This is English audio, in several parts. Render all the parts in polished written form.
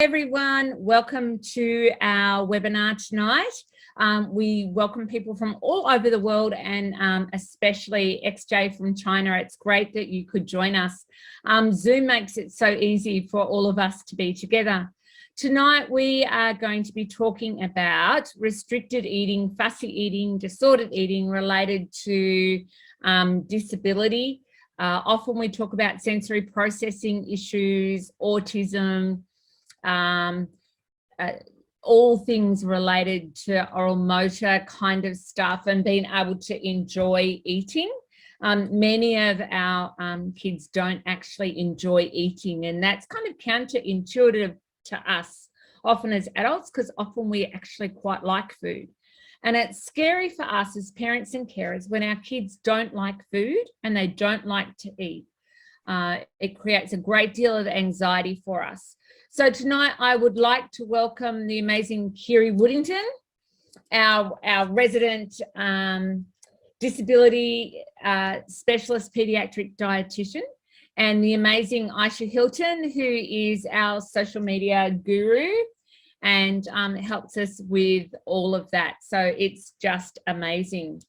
Everyone, welcome to our webinar tonight. We welcome people from all over the world and especially XJ from China. It's great that you could join us. Zoom makes it so easy for all of us to be together. Tonight we are going to be talking about restricted eating, fussy eating, disordered eating related to disability. Often we talk about sensory processing issues, autism, all things related to oral motor kind of stuff and being able to enjoy eating. Many of our kids don't actually enjoy eating, and that's kind of counterintuitive to us often as adults, because often we actually quite like food. And it's scary for us as parents and carers when our kids don't like food and they don't like to eat. It creates a great deal of anxiety for us. So tonight I would like to welcome the amazing Kirri Woodington, our resident disability specialist paediatric dietitian, and the amazing Aisha Hilton, who is our social media guru and helps us with all of that. So it's just amazing.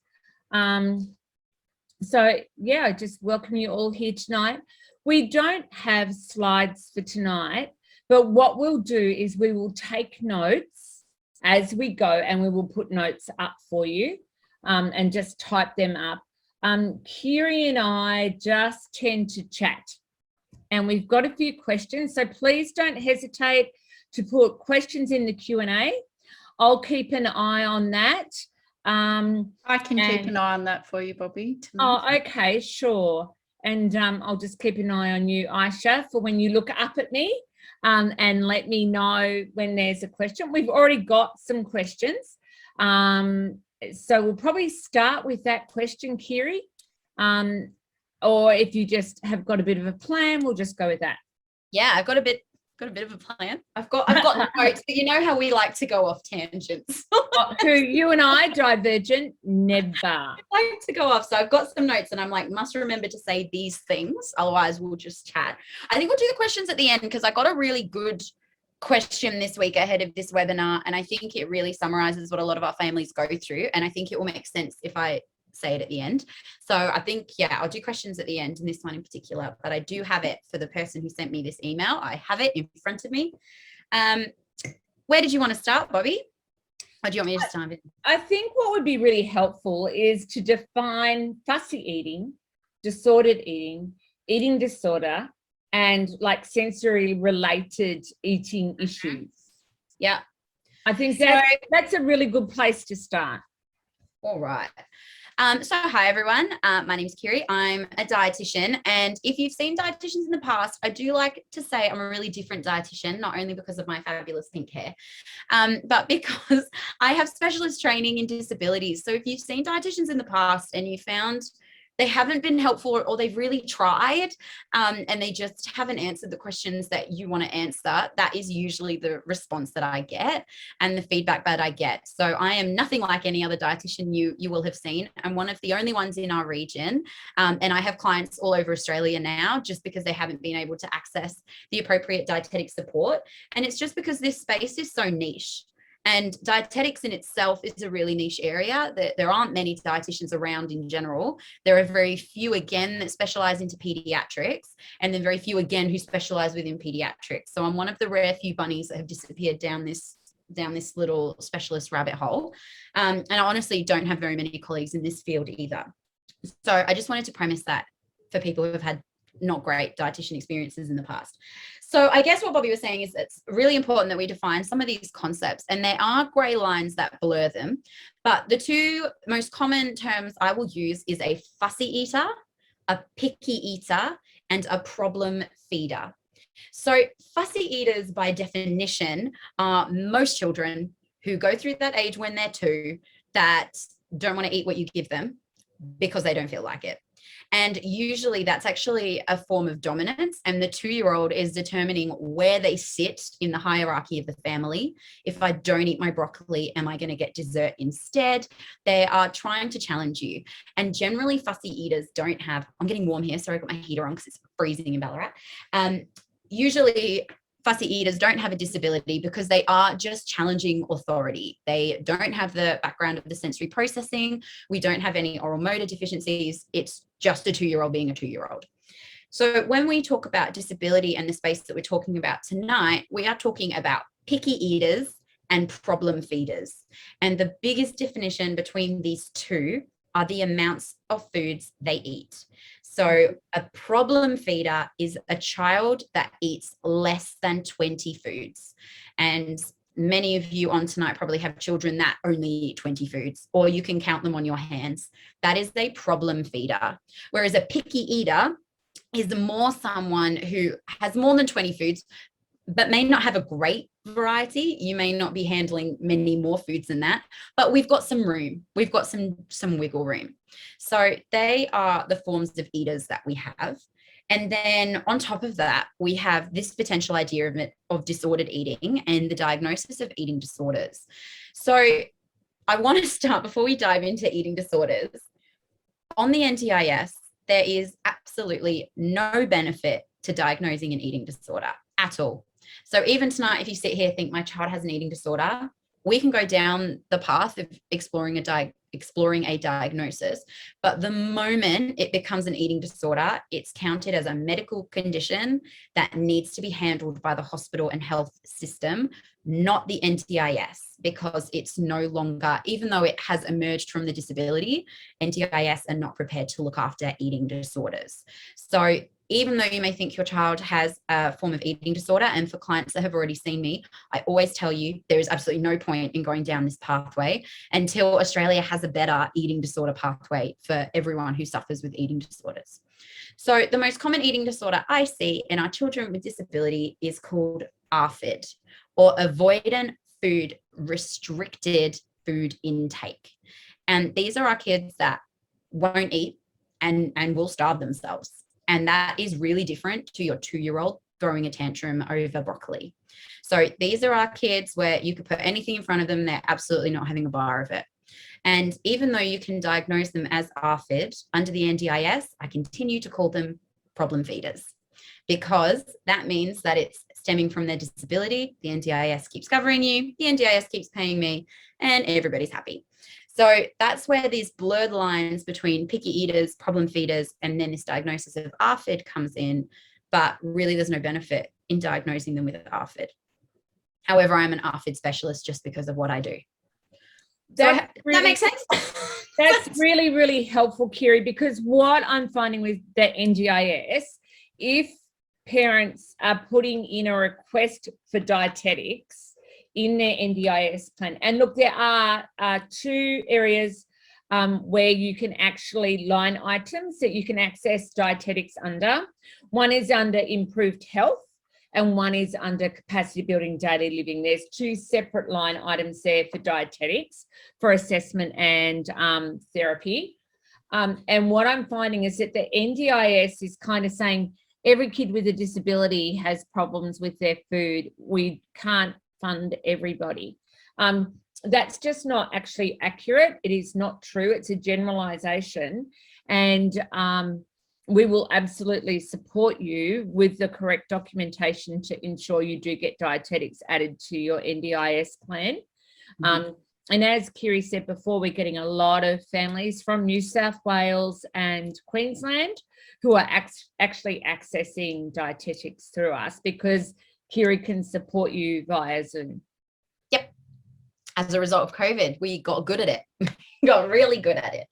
So yeah, I just welcome you all here tonight. We don't have slides for tonight, but what we'll do is we will take notes as we go, and we will put notes up for you and just type them up. Kirri and I just tend to chat, and we've got a few questions, so please don't hesitate to put questions in the Q&A. I'll keep an eye on that. I can keep an eye on that for you, Bobbi. Oh, okay, sure. And I'll just keep an eye on you, Aisha, for when you look up at me and let me know when there's a question. We've already got some questions. So we'll probably start with that question, Kirri. Or if you just have got a bit of a plan, we'll just go with that. Yeah, I've got a bit of a plan. I've got notes, but you know how we like to go off tangents. So you and I, divergent, never. I like to go off. So I've got some notes and I'm like, must remember to say these things. Otherwise we'll just chat. I think we'll do the questions at the end because I got a really good question this week ahead of this webinar. And I think it really summarizes what a lot of our families go through. And I think it will make sense if I say it at the end. So I think, yeah, I'll do questions at the end in this one in particular, but I do have it for the person who sent me this email. I have it in front of me. Where did you want to start, Bobbi? Or do you want me to start? I think what would be really helpful is to define fussy eating, disordered eating, eating disorder, and like sensory related eating issues. Yeah. I think that's a really good place to start. All right. So hi everyone, my name is Kirri. I'm a dietitian, and if you've seen dietitians in the past, I do like to say I'm a really different dietitian, not only because of my fabulous pink hair, but because I have specialist training in disabilities. So if you've seen dietitians in the past and you found they haven't been helpful, or they've really tried and they just haven't answered the questions that you want to answer, that is usually the response that I get and the feedback that I get. So I am nothing like any other dietitian you will have seen. I'm one of the only ones in our region, and I have clients all over Australia now just because they haven't been able to access the appropriate dietetic support. And it's just because this space is so niche. And dietetics in itself is a really niche area. There aren't many dietitians around in general. There are very few, again, that specialize into pediatrics, and then very few, again, who specialize within pediatrics. So I'm one of the rare few bunnies that have disappeared down this little specialist rabbit hole. And I honestly don't have very many colleagues in this field either. So I just wanted to premise that for people who have had not great dietitian experiences in the past. So I guess what Bobbi was saying is it's really important that we define some of these concepts, and there are grey lines that blur them. But the two most common terms I will use is a fussy eater, a picky eater, and a problem feeder. So fussy eaters, by definition, are most children who go through that age when they're 2 that don't want to eat what you give them because they don't feel like it. And usually that's actually a form of dominance, and the 2-year-old is determining where they sit in the hierarchy of the family. If I don't eat my broccoli, am I going to get dessert instead? They are trying to challenge you. And generally fussy eaters don't have, I'm getting warm here, sorry, I got my heater on because it's freezing in Ballarat. Usually fussy eaters don't have a disability because they are just challenging authority. They don't have the background of the sensory processing. We don't have any oral motor deficiencies. It's just a 2-year-old being a 2-year-old. So when we talk about disability and the space that we're talking about tonight, we are talking about picky eaters and problem feeders. And the biggest definition between these two are the amounts of foods they eat. So a problem feeder is a child that eats less than 20 foods. And many of you on tonight probably have children that only eat 20 foods, or you can count them on your hands. That is a problem feeder. Whereas a picky eater is more someone who has more than 20 foods, but may not have a great variety. You may not be handling many more foods than that, but we've got some room. We've got some wiggle room. So they are the forms of eaters that we have. And then on top of that, we have this potential idea of disordered eating and the diagnosis of eating disorders. So I want to start, before we dive into eating disorders, on the NDIS, there is absolutely no benefit to diagnosing an eating disorder at all. So even tonight, if you sit here and think my child has an eating disorder, we can go down the path of exploring a diagnosis. But the moment it becomes an eating disorder, it's counted as a medical condition that needs to be handled by the hospital and health system, not the NDIS, because it's no longer, even though it has emerged from the disability, NDIS are not prepared to look after eating disorders. So even though you may think your child has a form of eating disorder, and for clients that have already seen me, I always tell you there is absolutely no point in going down this pathway until Australia has a better eating disorder pathway for everyone who suffers with eating disorders. So the most common eating disorder I see in our children with disability is called Afid, or avoidant food restricted food intake. And these are our kids that won't eat and will starve themselves. And that is really different to your 2-year-old throwing a tantrum over broccoli. So these are our kids where you could put anything in front of them, they're absolutely not having a bar of it. And even though you can diagnose them as Afid under the NDIS, I continue to call them problem feeders, because that means that it's stemming from their disability. The NDIS keeps covering you, the NDIS keeps paying me, and everybody's happy. So that's where these blurred lines between picky eaters, problem feeders, and then this diagnosis of Afid comes in, but really there's no benefit in diagnosing them with Afid. However, I'm an Afid specialist just because of what I do. That makes sense? That's really, really helpful, Kirri, because what I'm finding with the NDIS, if parents are putting in a request for dietetics in their NDIS plan, and look, there are 2 areas where you can actually line items that you can access dietetics under. One is under improved health, and one is under capacity building daily living. There's 2 separate line items there for dietetics, for assessment and therapy. And what I'm finding is that the NDIS is kind of saying every kid with a disability has problems with their food. We can't fund everybody. That's just not actually accurate. It is not true. It's a generalization. And we will absolutely support you with the correct documentation to ensure you do get dietetics added to your NDIS plan. And as Kirri said before, we're getting a lot of families from New South Wales and Queensland who are actually accessing dietetics through us, because Kirri can support you via Zoom. Yep. As a result of COVID, we got good at it. Got really good at it.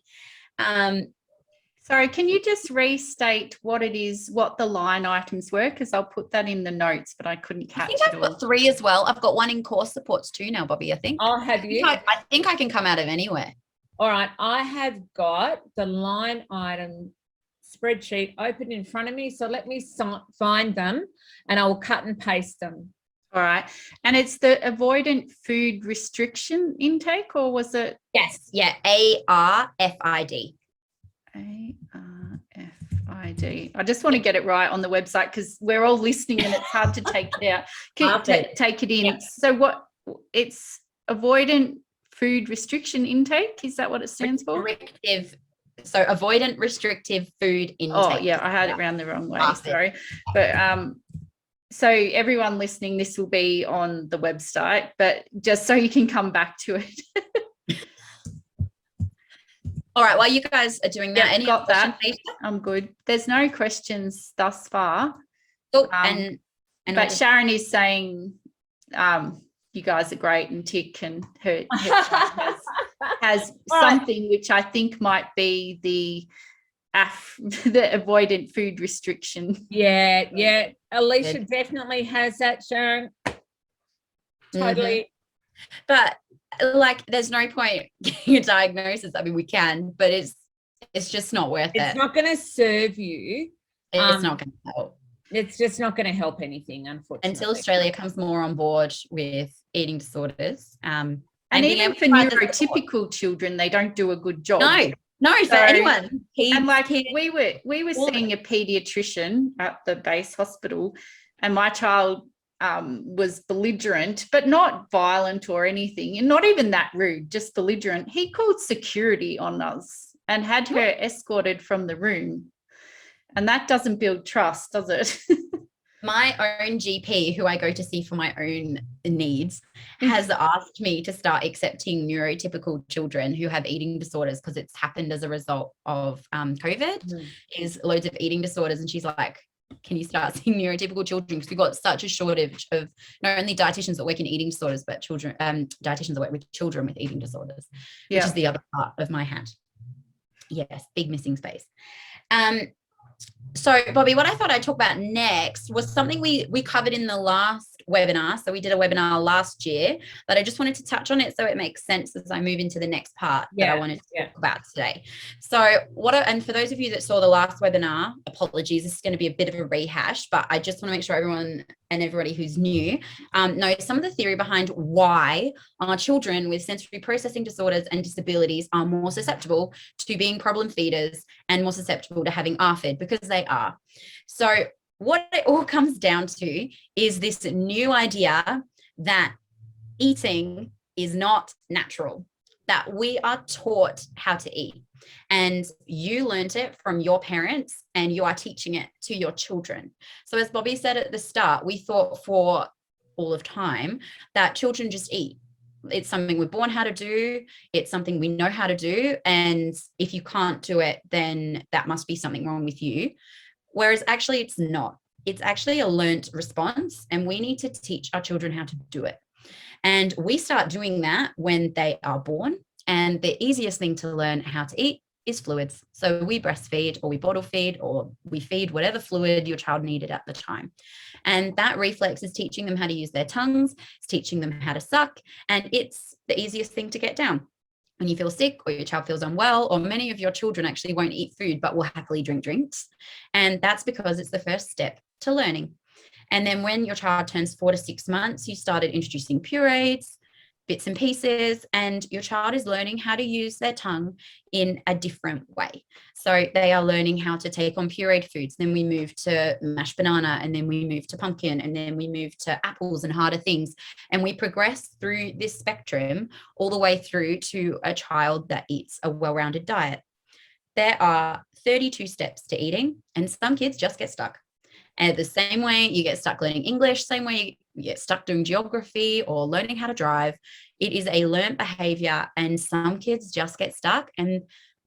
Sorry, can you just restate what it is, what the line items were? Because I'll put that in the notes, but I couldn't catch it all. I think I've got 3 as well. I've got one in course supports too now, Bobbi, I think. I'll have you. I think I can come out of anywhere. All right. I have got the line item spreadsheet open in front of me. So let me find them and I will cut and paste them. All right. And it's the avoidant food restriction intake, or was it? Yes. Yeah. ARFID. ARFID. I just want to get it right on the website because we're all listening and it's hard to take it out. Take it in. Yeah. So what? It's avoidant food restriction intake. Is that what it stands for? Restrictive. So avoidant restrictive food intake. Oh yeah, I had it around the wrong way. Sorry, but So everyone listening, this will be on the website, but just so you can come back to it. All right, while you guys are doing that, Yep, any got other that. questions? I'm good. There's no questions thus far. Oh, but Sharon is saying you guys are great, and Tick and her child has something which I think might be the avoidant food restriction. Yeah. Alicia definitely has that, Sharon. Totally. But like, there's no point getting a diagnosis. I mean, we can, but it's just not worth it. It's not going to serve you. It's not going to help. It's just not going to help anything, unfortunately. Until Australia comes more on board with eating disorders. And even for neurotypical children, they don't do a good job. No, for anyone. And like we were seeing a paediatrician at the base hospital, and my child was belligerent, but not violent or anything, and not even that rude, just belligerent. He called security on us and had her escorted from the room. And that doesn't build trust, does it? My own GP, who I go to see for my own needs, has asked me to start accepting neurotypical children who have eating disorders, because it's happened as a result of COVID, is loads of eating disorders. And she's like, can you start seeing neurotypical children? Because we've got such a shortage of not only dietitians that work in eating disorders, but children, dietitians that work with children with eating disorders, which is the other part of my hat. Yes, big missing space. So Bobbi, what I thought I'd talk about next was something we covered in the last webinar. So we did a webinar last year, but I just wanted to touch on it so it makes sense as I move into the next part that I wanted to talk about today. So and for those of you that saw the last webinar, apologies, this is going to be a bit of a rehash, but I just want to make sure everyone and everybody who's new know some of the theory behind why our children with sensory processing disorders and disabilities are more susceptible to being problem feeders and more susceptible to having Afid, because they are. So what it all comes down to is this new idea that eating is not natural, that we are taught how to eat, and you learned it from your parents and you are teaching it to your children. So as Bobbi said at the start, we thought for all of time that children just eat. It's something we're born how to do. It's something we know how to do. And if you can't do it, then that must be something wrong with you. Whereas actually it's not. It's actually a learnt response, and we need to teach our children how to do it. And we start doing that when they are born. And the easiest thing to learn how to eat is fluids. So we breastfeed, or we bottle feed, or we feed whatever fluid your child needed at the time. And that reflex is teaching them how to use their tongues, it's teaching them how to suck, and it's the easiest thing to get down. When you feel sick or your child feels unwell, or many of your children actually won't eat food but will happily drink drinks. And that's because it's the first step to learning. And then when your child turns 4 to 6 months, you started introducing purees, bits and pieces, and your child is learning how to use their tongue in a different way. So they are learning how to take on pureed foods. Then we move to mashed banana, and then we move to pumpkin, and then we move to apples and harder things. And we progress through this spectrum all the way through to a child that eats a well-rounded diet. There are 32 steps to eating, and some kids just get stuck. And the same way you get stuck learning English, same way you get stuck doing geography or learning how to drive. It is a learned behavior, and some kids just get stuck. And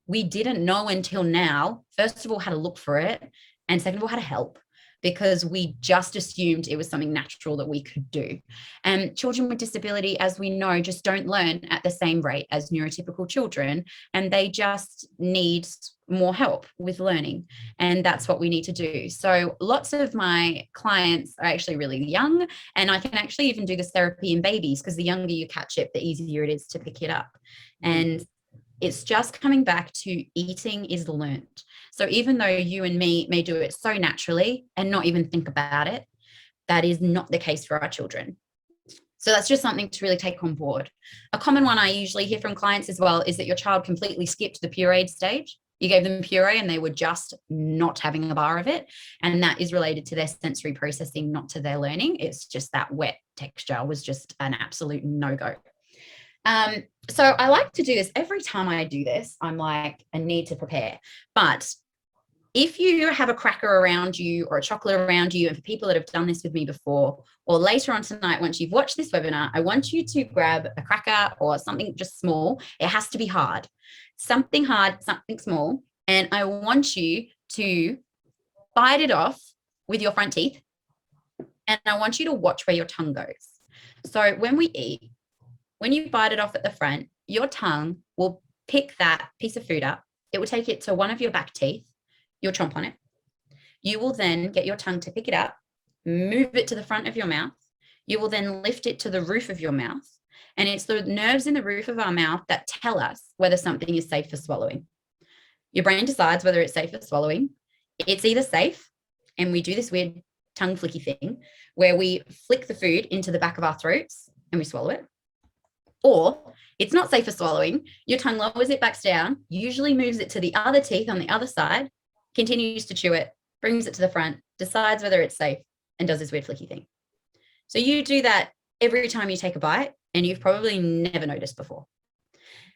we didn't know until now, first of all, how to look for it, and second of all, how to help, because we just assumed it was something natural that we could do. And children with disability, as we know, just don't learn at the same rate as neurotypical children, and they just need more help with learning. And that's what we need to do. So lots of my clients are actually really young, and I can actually even do this therapy in babies, because the younger you catch it, the easier it is to pick it up. And it's just coming back to eating is learnt. So even though you and me may do it so naturally and not even think about it, that is not the case for our children. So that's just something to really take on board. A common one I usually hear from clients as well is that your child completely skipped the pureed stage. You gave them puree and they were just not having a bar of it. And that is related to their sensory processing, not to their learning. It's just that wet texture was just an absolute no-go. So I like to do this every time I do this. I'm like, I need to prepare. But if you have a cracker around you or a chocolate around you, and for people that have done this with me before, or later on tonight, once you've watched this webinar, I want you to grab a cracker or something just small. It has to be hard, something small. And I want you to bite it off with your front teeth. And I want you to watch where your tongue goes. So when we eat, when you bite it off at the front, your tongue will pick that piece of food up. It will take it to one of your back teeth. You'll chomp on it. You will then get your tongue to pick it up, move it to the front of your mouth. You will then lift it to the roof of your mouth. And it's the nerves in the roof of our mouth that tell us whether something is safe for swallowing. Your brain decides whether it's safe for swallowing. It's either safe, and we do this weird tongue flicky thing where we flick the food into the back of our throats and we swallow it. Or it's not safe for swallowing. Your tongue lowers it back down, usually moves it to the other teeth on the other side, continues to chew it, brings it to the front, decides whether it's safe, and does this weird flicky thing. So you do that every time you take a bite, and you've probably never noticed before.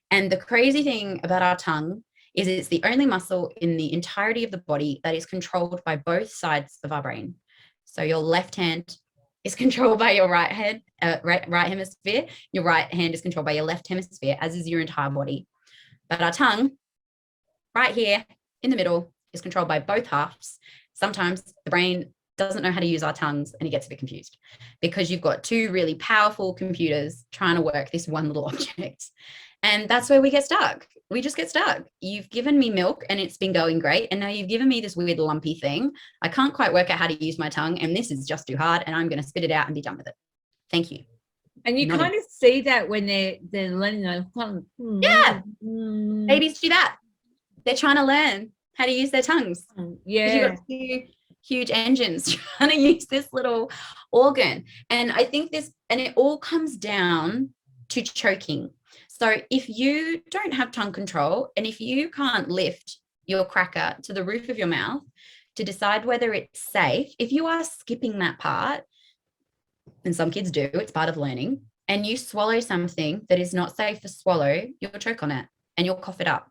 And the crazy thing about our tongue is it's the only muscle in the entirety of the body that is controlled by both sides of our brain. So your left hand is controlled by your right hemisphere. Your right hand is controlled by your left hemisphere, as is your entire body. But our tongue, right here in the middle, is controlled by both halves. Sometimes the brain doesn't know how to use our tongues, and it gets a bit confused because you've got two really powerful computers trying to work this one little object. And that's where we get stuck. We just get stuck. You've given me milk and it's been going great. And now you've given me this weird lumpy thing. I can't quite work out how to use my tongue, and this is just too hard, and I'm going to spit it out and be done with it. Thank you. And you kind of see that when they're learning. Yeah. Babies do that. They're trying to learn how to use their tongues. Yeah. You've got two huge engines trying to use this little organ. And I think it all comes down to choking. So if you don't have tongue control, and if you can't lift your cracker to the roof of your mouth to decide whether it's safe, if you are skipping that part, and some kids do, it's part of learning, and you swallow something that is not safe to swallow, you'll choke on it and you'll cough it up.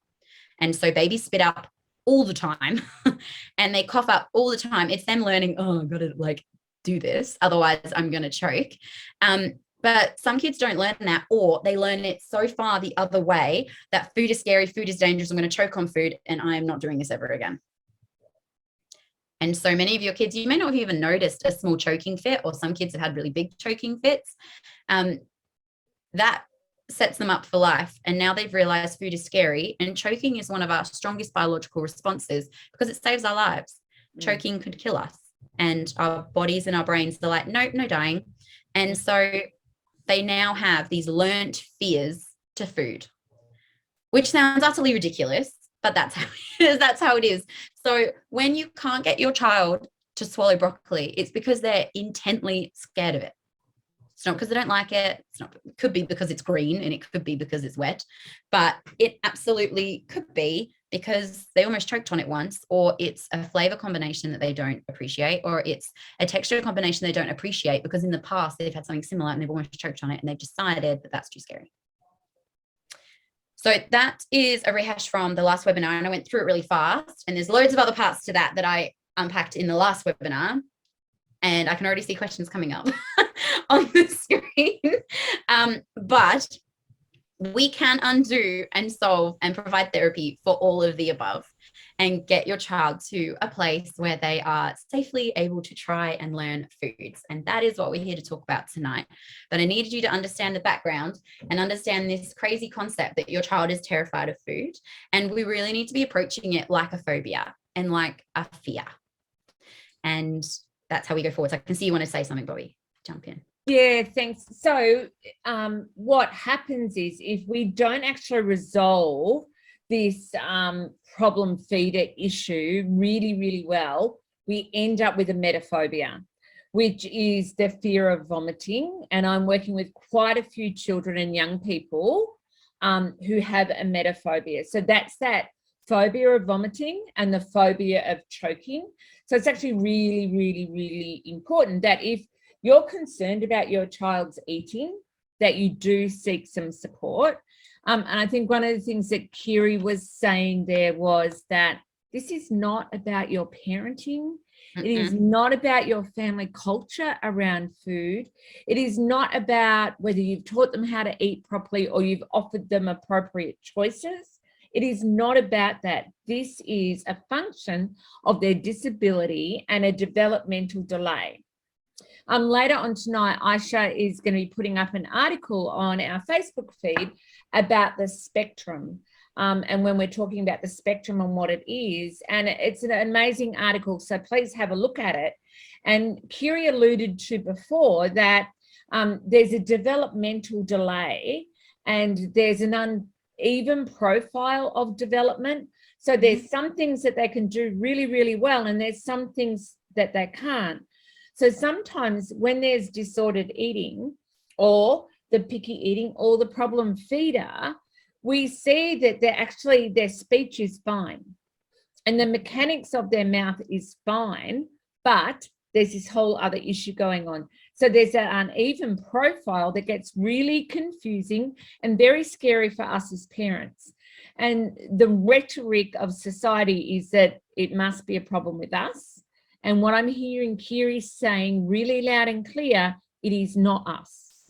And so babies spit up all the time and they cough up all the time. It's them learning, oh, I've got to do this, otherwise I'm going to choke. But some kids don't learn that, or they learn it so far the other way that food is scary, food is dangerous, I'm going to choke on food, and I am not doing this ever again. And so many of your kids, you may not have even noticed a small choking fit, or some kids have had really big choking fits. That sets them up for life. And now they've realized food is scary, and choking is one of our strongest biological responses because it saves our lives. Choking could kill us, and our bodies and our brains, they're like, no dying. And so they now have these learnt fears to food, which sounds utterly ridiculous, but that's how it is. That's how it is. So when you can't get your child to swallow broccoli, it's because they're intently scared of it. It's not because they don't like it. It could be because it's green, and it could be because it's wet, but it absolutely could be because they almost choked on it once, or it's a flavor combination that they don't appreciate, or it's a texture combination they don't appreciate because in the past they've had something similar and they've almost choked on it, and they've decided that that's too scary. So that is a rehash from the last webinar, and I went through it really fast, and there's loads of other parts to that I unpacked in the last webinar, and I can already see questions coming up on the screen. But we can undo and solve and provide therapy for all of the above and get your child to a place where they are safely able to try and learn foods. And that is what we're here to talk about tonight. But I needed you to understand the background and understand this crazy concept that your child is terrified of food. And we really need to be approaching it like a phobia and like a fear. And that's how we go forward. So I can see you want to say something, Bobbi. Jump in. Yeah, thanks. So what happens is if we don't actually resolve this problem feeder issue really, really well, we end up with emetophobia, which is the fear of vomiting. And I'm working with quite a few children and young people who have emetophobia. So that's that phobia of vomiting and the phobia of choking. So it's actually really, really, really important that if you're concerned about your child's eating, that you do seek some support. And I think one of the things that Kirri was saying there was that This is not about your parenting. It is not about your family culture around food. It is not about whether you've taught them how to eat properly or you've offered them appropriate choices. It is not about that. This is a function of their disability and a developmental delay. Later on tonight, Aisha is going to be putting up an article on our Facebook feed about the spectrum. And when we're talking about the spectrum and what it is, and it's an amazing article, so please have a look at it. And Kirri alluded to before that there's a developmental delay and there's an uneven profile of development. So there's some things that they can do really, really well, and there's some things that they can't. So sometimes when there's disordered eating or the picky eating or the problem feeder, we see that their speech is fine and the mechanics of their mouth is fine, but there's this whole other issue going on. So there's an uneven profile that gets really confusing and very scary for us as parents. And the rhetoric of society is that it must be a problem with us. And what I'm hearing Kirri saying really loud and clear, it is not us.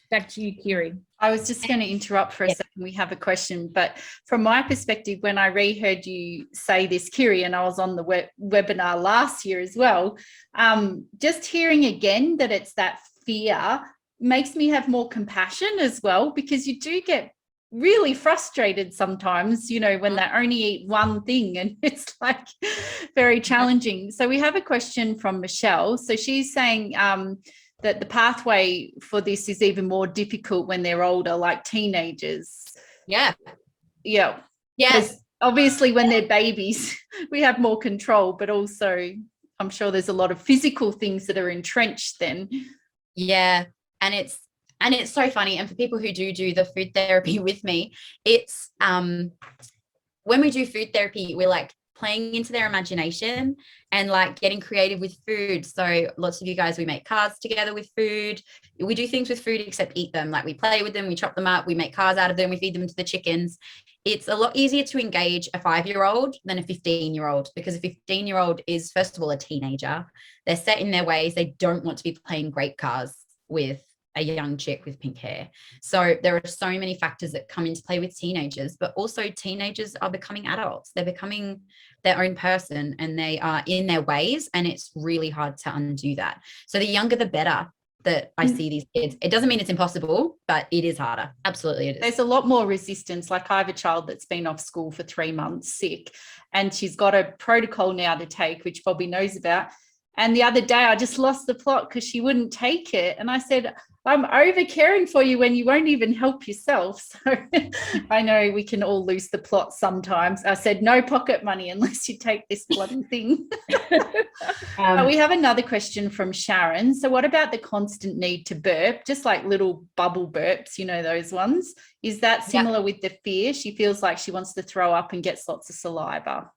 Back to you, Kirri. I was just going to interrupt for a second. We have a question, but from my perspective, when I reheard you say this, Kirri, and I was on the webinar last year as well, just hearing again that it's that fear makes me have more compassion as well, because you do get really frustrated sometimes, you know, when they only eat one thing and it's like very challenging. So we have a question from Michelle. So she's saying that the pathway for this is even more difficult when they're older, like teenagers. Yeah. Yes. Obviously when they're babies, we have more control, but also I'm sure there's a lot of physical things that are entrenched then. Yeah. And it's so funny. And for people who do the food therapy with me, it's when we do food therapy, we're like playing into their imagination and like getting creative with food. So lots of you guys, we make cards together with food. We do things with food except eat them. Like we play with them, we chop them up, we make cards out of them, we feed them to the chickens. It's a lot easier to engage a 5-year-old than a 15-year-old, because a 15-year-old is, first of all, a teenager. They're set in their ways. They don't want to be playing great cars with a young chick with pink hair. So there are so many factors that come into play with teenagers, but also teenagers are becoming adults. They're becoming their own person and they are in their ways, and it's really hard to undo that. So the younger, the better that I see these kids. It doesn't mean it's impossible, but it is harder. Absolutely it is. There's a lot more resistance. Like I have a child that's been off school for 3 months sick, and she's got a protocol now to take, which Bobbi knows about. And the other day I just lost the plot because she wouldn't take it. And I said, I'm over caring for you when you won't even help yourself. So I know we can all lose the plot sometimes. I said, no pocket money unless you take this bloody thing. We have another question from Sharon. So what about the constant need to burp, just like little bubble burps, you know, those ones? Is that similar with the fear? She feels like she wants to throw up and gets lots of saliva.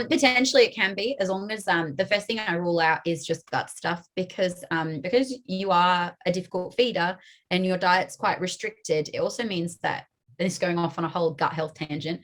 Potentially it can be, as long as the first thing I rule out is just gut stuff, because you are a difficult feeder and your diet's quite restricted. It also means that, this is going off on a whole gut health tangent,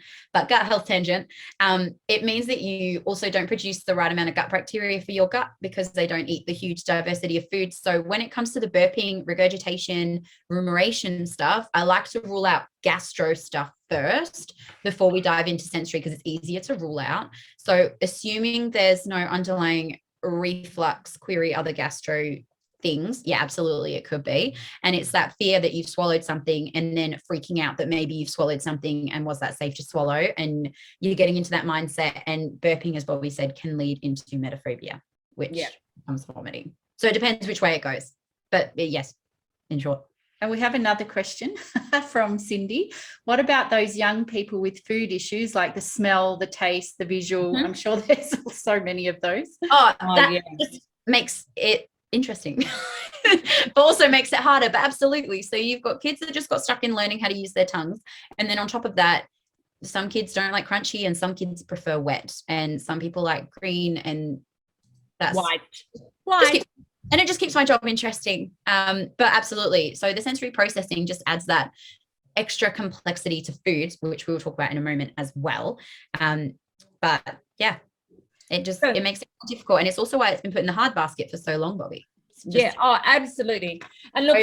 it means that you also don't produce the right amount of gut bacteria for your gut because they don't eat the huge diversity of food. So when it comes to the burping, regurgitation, rumination stuff, I like to rule out gastro stuff first before we dive into sensory, because it's easier to rule out. So assuming there's no underlying reflux, query, other gastro things, yeah, absolutely it could be. And it's that fear that you've swallowed something and then freaking out that maybe you've swallowed something and was that safe to swallow, and you're getting into that mindset, and burping, as Bobbi said, can lead into emetophobia, which becomes vomiting. So it depends which way it goes, but yes, in short. And we have another question from Cindy. What about those young people with food issues, like the smell, the taste, the visual? I'm sure there's so many of those. That just makes it interesting, but also makes it harder. But absolutely. So you've got kids that just got stuck in learning how to use their tongues. And then on top of that, some kids don't like crunchy and some kids prefer wet, and some people like green, and that's white. And it just keeps my job interesting. But absolutely. So the sensory processing just adds that extra complexity to food, which we will talk about in a moment as well. But yeah, it makes it difficult. And it's also why it's been put in the hard basket for so long, Bobbi. Yeah, oh, absolutely. And look,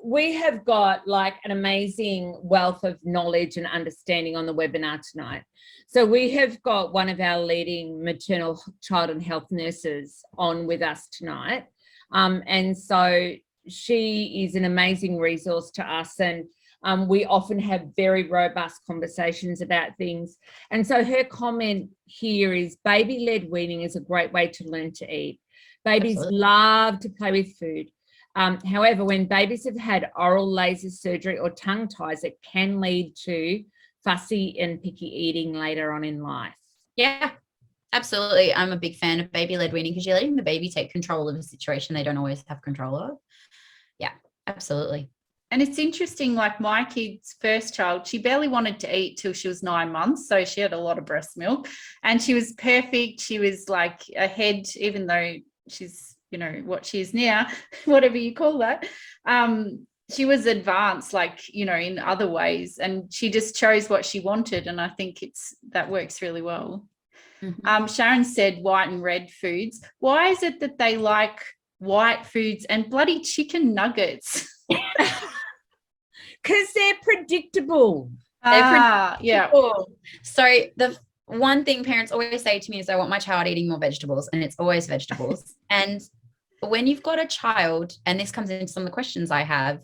we have got like an amazing wealth of knowledge and understanding on the webinar tonight. So we have got one of our leading maternal, child and health nurses on with us tonight. And so she is an amazing resource to us, and we often have very robust conversations about things. And so her comment here is baby-led weaning is a great way to learn to eat. Babies love to play with food. However, when babies have had oral laser surgery or tongue ties, it can lead to fussy and picky eating later on in life. Yeah, absolutely. I'm a big fan of baby-led weaning because you're letting the baby take control of a situation they don't always have control of. Yeah, absolutely. And it's interesting, like my kid's first child, she barely wanted to eat till she was 9 months. So she had a lot of breast milk and she was perfect. She was like ahead, even though she's, you know, what she is now, whatever you call that. She was advanced, like, you know, in other ways, and she just chose what she wanted. And I think that works really well. Mm-hmm. Sharon said white and red foods. Why is it that they like white foods and bloody chicken nuggets? Because they're predictable. Yeah. So the one thing parents always say to me is I want my child eating more vegetables, and it's always vegetables. And when you've got a child, and this comes into some of the questions I have,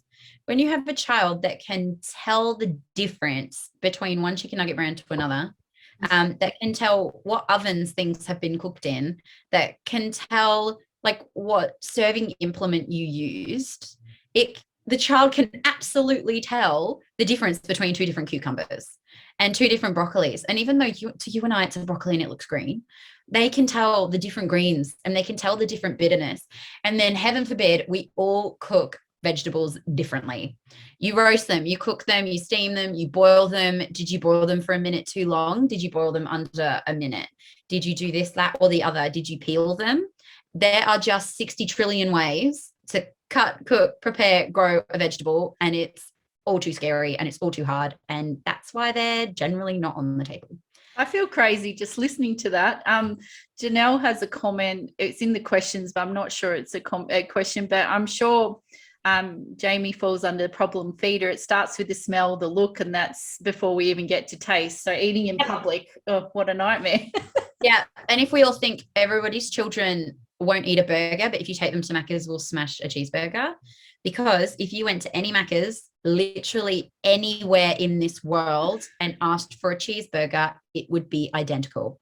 when you have a child that can tell the difference between one chicken nugget brand to another, that can tell what ovens things have been cooked in, that can tell like what serving implement you used, the child can absolutely tell the difference between 2 different cucumbers and 2 different broccolis. And even though to you and I, it's a broccoli and it looks green, they can tell the different greens and they can tell the different bitterness. And then heaven forbid, we all cook vegetables differently. You roast them, you cook them, you steam them, you boil them. Did you boil them for a minute too long? Did you boil them under a minute? Did you do this, that, or the other? Did you peel them? There are just 60 trillion ways to cut, cook, prepare, grow a vegetable, and it's all too scary and it's all too hard, and that's why they're generally not on the table. I feel crazy just listening to that. Janelle has a comment. It's in the questions, but I'm not sure it's a question, but I'm sure Jamie falls under the problem feeder. It starts with the smell, the look, and that's before we even get to taste. So eating in public, oh, what a nightmare. Yeah, and if we all think everybody's children won't eat a burger, but if you take them to Macca's, we'll smash a cheeseburger. Because if you went to any Macca's, literally anywhere in this world, and asked for a cheeseburger, it would be identical.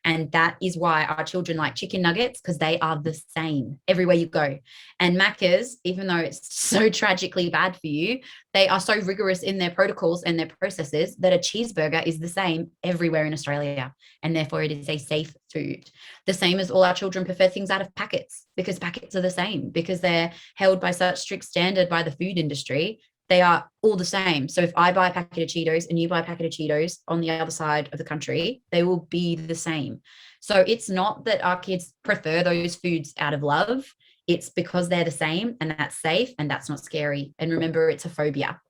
And that is why our children like chicken nuggets, because they are the same everywhere you go. And Macca's, even though it's so tragically bad for you, they are so rigorous in their protocols and their processes that a cheeseburger is the same everywhere in Australia. And therefore it is a safe food. The same as all our children prefer things out of packets, because packets are the same, because they're held by such strict standard by the food industry. They are all the same. So if I buy a packet of Cheetos and you buy a packet of Cheetos on the other side of the country, they will be the same. So it's not that our kids prefer those foods out of love. It's because they're the same, and that's safe, and that's not scary. And remember, it's a phobia.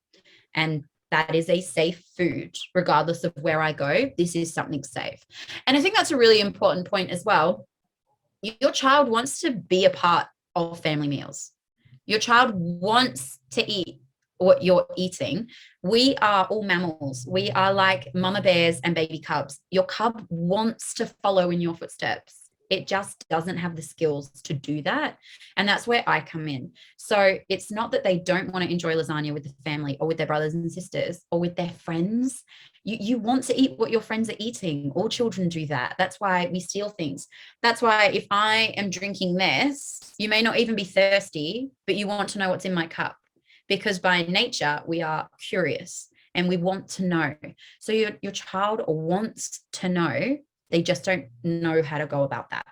And that is a safe food, regardless of where I go. This is something safe. And I think that's a really important point as well. Your child wants to be a part of family meals. Your child wants to eat what you're eating. We are all mammals. We are like mama bears and baby cubs. Your cub wants to follow in your footsteps. It just doesn't have the skills to do that. And that's where I come in. So it's not that they don't want to enjoy lasagna with the family or with their brothers and sisters or with their friends. You want to eat what your friends are eating. All children do that. That's why we steal things. That's why if I am drinking this, you may not even be thirsty, but you want to know what's in my cup. Because by nature, we are curious and we want to know. So your child wants to know, they just don't know how to go about that.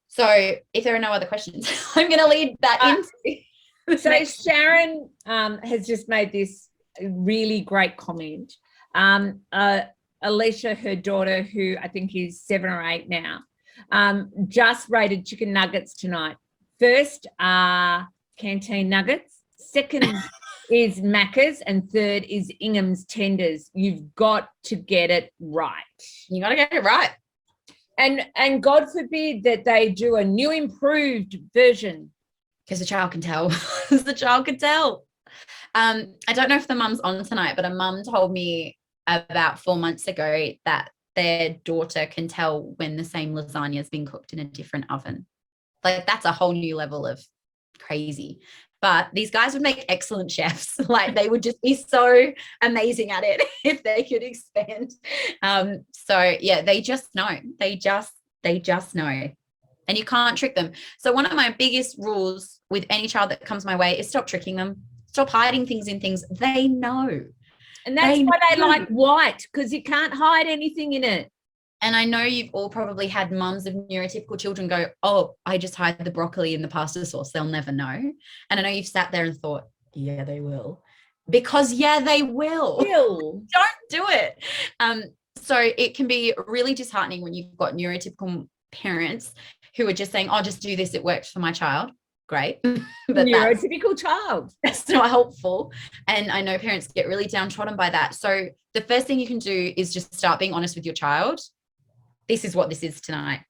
So if there are no other questions, I'm going to lead that into. So Sharon has just made this really great comment. Alicia, her daughter, who I think is 7 or 8 now, just rated chicken nuggets tonight. First, canteen nuggets. Second, is Macca's, and third is Ingham's Tenders. You've got to get it right. You got to get it right. And God forbid that they do a new improved version. Because the child can tell. The child can tell. I don't know if the mum's on tonight, but a mum told me about 4 months ago that their daughter can tell when the same lasagna has been cooked in a different oven. Like, that's a whole new level of crazy. But these guys would make excellent chefs. Like, they would just be so amazing at it if they could expand. So yeah, they just know. They just know. And you can't trick them. So one of my biggest rules with any child that comes my way is stop tricking them. Stop hiding things in things. They know. And that's why they like white, because you can't hide anything in it. And I know you've all probably had mums of neurotypical children go, oh, I just hide the broccoli in the pasta sauce. They'll never know. And I know you've sat there and thought, yeah, they will. Because, yeah, they will. Don't do it. So it can be really disheartening when you've got neurotypical parents who are just saying, oh, just do this. It worked for my child. Great. But neurotypical child. That's not helpful. And I know parents get really downtrodden by that. So the first thing you can do is just start being honest with your child. This is what this is tonight.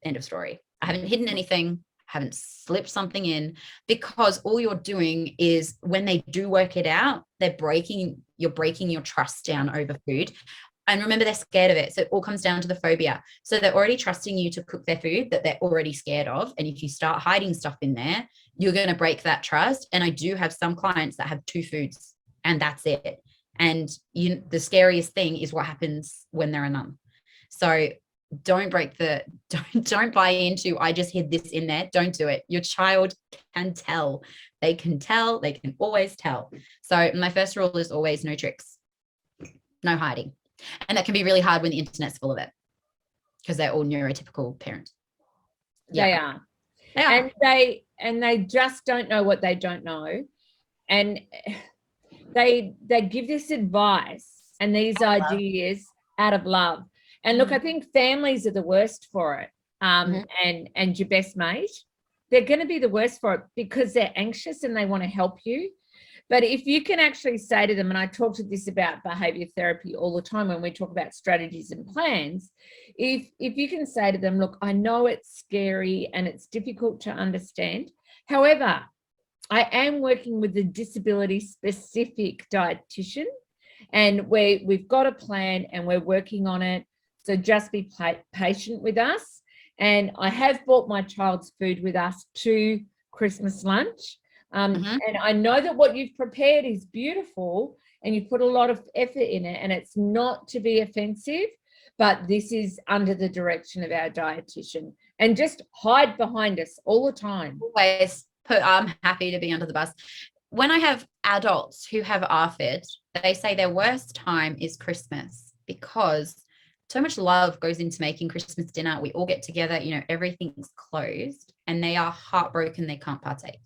End of story. I haven't hidden anything. I haven't slipped something in, because all you're doing is, when they do work it out, you're breaking your trust down over food. And remember, they're scared of it. So it all comes down to the phobia. So they're already trusting you to cook their food that they're already scared of. And if you start hiding stuff in there, you're going to break that trust. And I do have some clients that have 2 foods and that's it. And the scariest thing is what happens when they're a nun. So don't buy into, I just hid this in there. Don't do it. Your child can tell. They can tell. They can always tell. So my first rule is always no tricks, no hiding. And that can be really hard when the internet's full of it, because they're all neurotypical parents. Yeah. They are. And they just don't know what they don't know. And they give this advice and these ideas out of love. And look, I think families are the worst for it. And your best mate, they're going to be the worst for it, because they're anxious and they want to help you. But if you can actually say to them, and I talk to this about behavior therapy all the time when we talk about strategies and plans, if you can say to them, look, I know it's scary and it's difficult to understand. However, I am working with a disability specific dietitian, and we've got a plan and we're working on it. So just be patient with us. And I have brought my child's food with us to Christmas lunch. And I know that what you've prepared is beautiful and you've put a lot of effort in it, and it's not to be offensive, but this is under the direction of our dietitian. And just hide behind us all the time. Always I'm happy to be under the bus. When I have adults who have Afid, they say their worst time is Christmas, because so much love goes into making Christmas dinner. We all get together, everything's closed, and they are heartbroken they can't partake.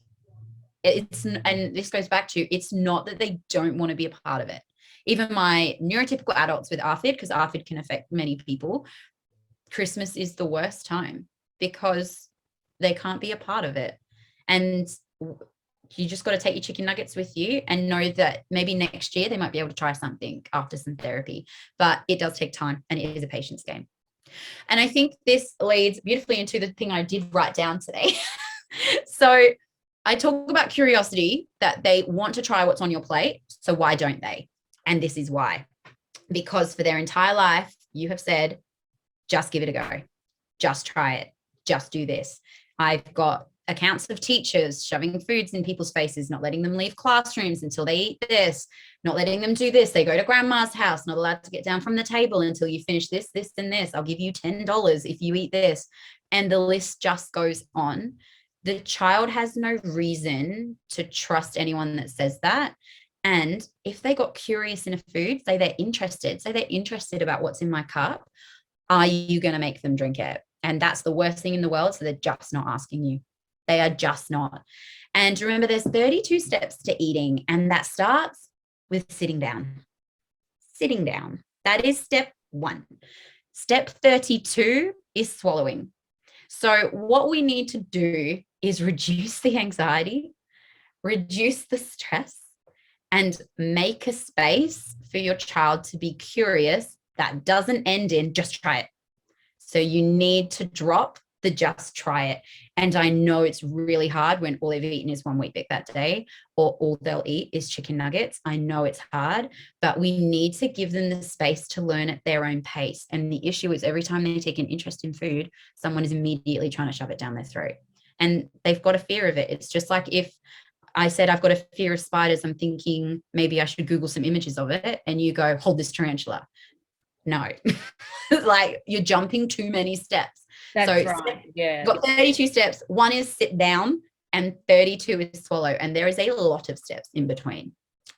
And this goes back to, it's not that they don't want to be a part of it. Even my neurotypical adults with Afid, because Afid can affect many people, Christmas is the worst time because they can't be a part of it. And you just got to take your chicken nuggets with you and know that maybe next year they might be able to try something after some therapy, but it does take time and it is a patience game. And I think this leads beautifully into the thing I did write down today. So I talk about curiosity, that they want to try what's on your plate. So why don't they? And this is why. Because for their entire life, you have said, just give it a go. Just try it. Just do this. I've got accounts of teachers shoving foods in people's faces, not letting them leave classrooms until they eat this, not letting them do this. They go to grandma's house, not allowed to get down from the table until you finish this, this, and this. I'll give you $10 if you eat this. And the list just goes on. The child has no reason to trust anyone that says that. And if they got curious in a food, say they're interested about what's in my cup, are you going to make them drink it? And that's the worst thing in the world. So they're just not asking you. They are just not. And remember, there's 32 steps to eating, and that starts with sitting down. Sitting down. That is step 1. Step 32 is swallowing. So what we need to do is reduce the anxiety, reduce the stress, and make a space for your child to be curious that doesn't end in just try it. So you need to drop the just try it. And I know it's really hard when all they've eaten is one Weet-Bix that day, or all they'll eat is chicken nuggets. I know it's hard, but we need to give them the space to learn at their own pace. And the issue is every time they take an interest in food, someone is immediately trying to shove it down their throat. And they've got a fear of it. It's just like if I said, I've got a fear of spiders, I'm thinking maybe I should Google some images of it. And you go, hold this tarantula. No, like you're jumping too many steps. That's right. Yeah. Got 32 steps. One is sit down and 32 is swallow. And there is a lot of steps in between.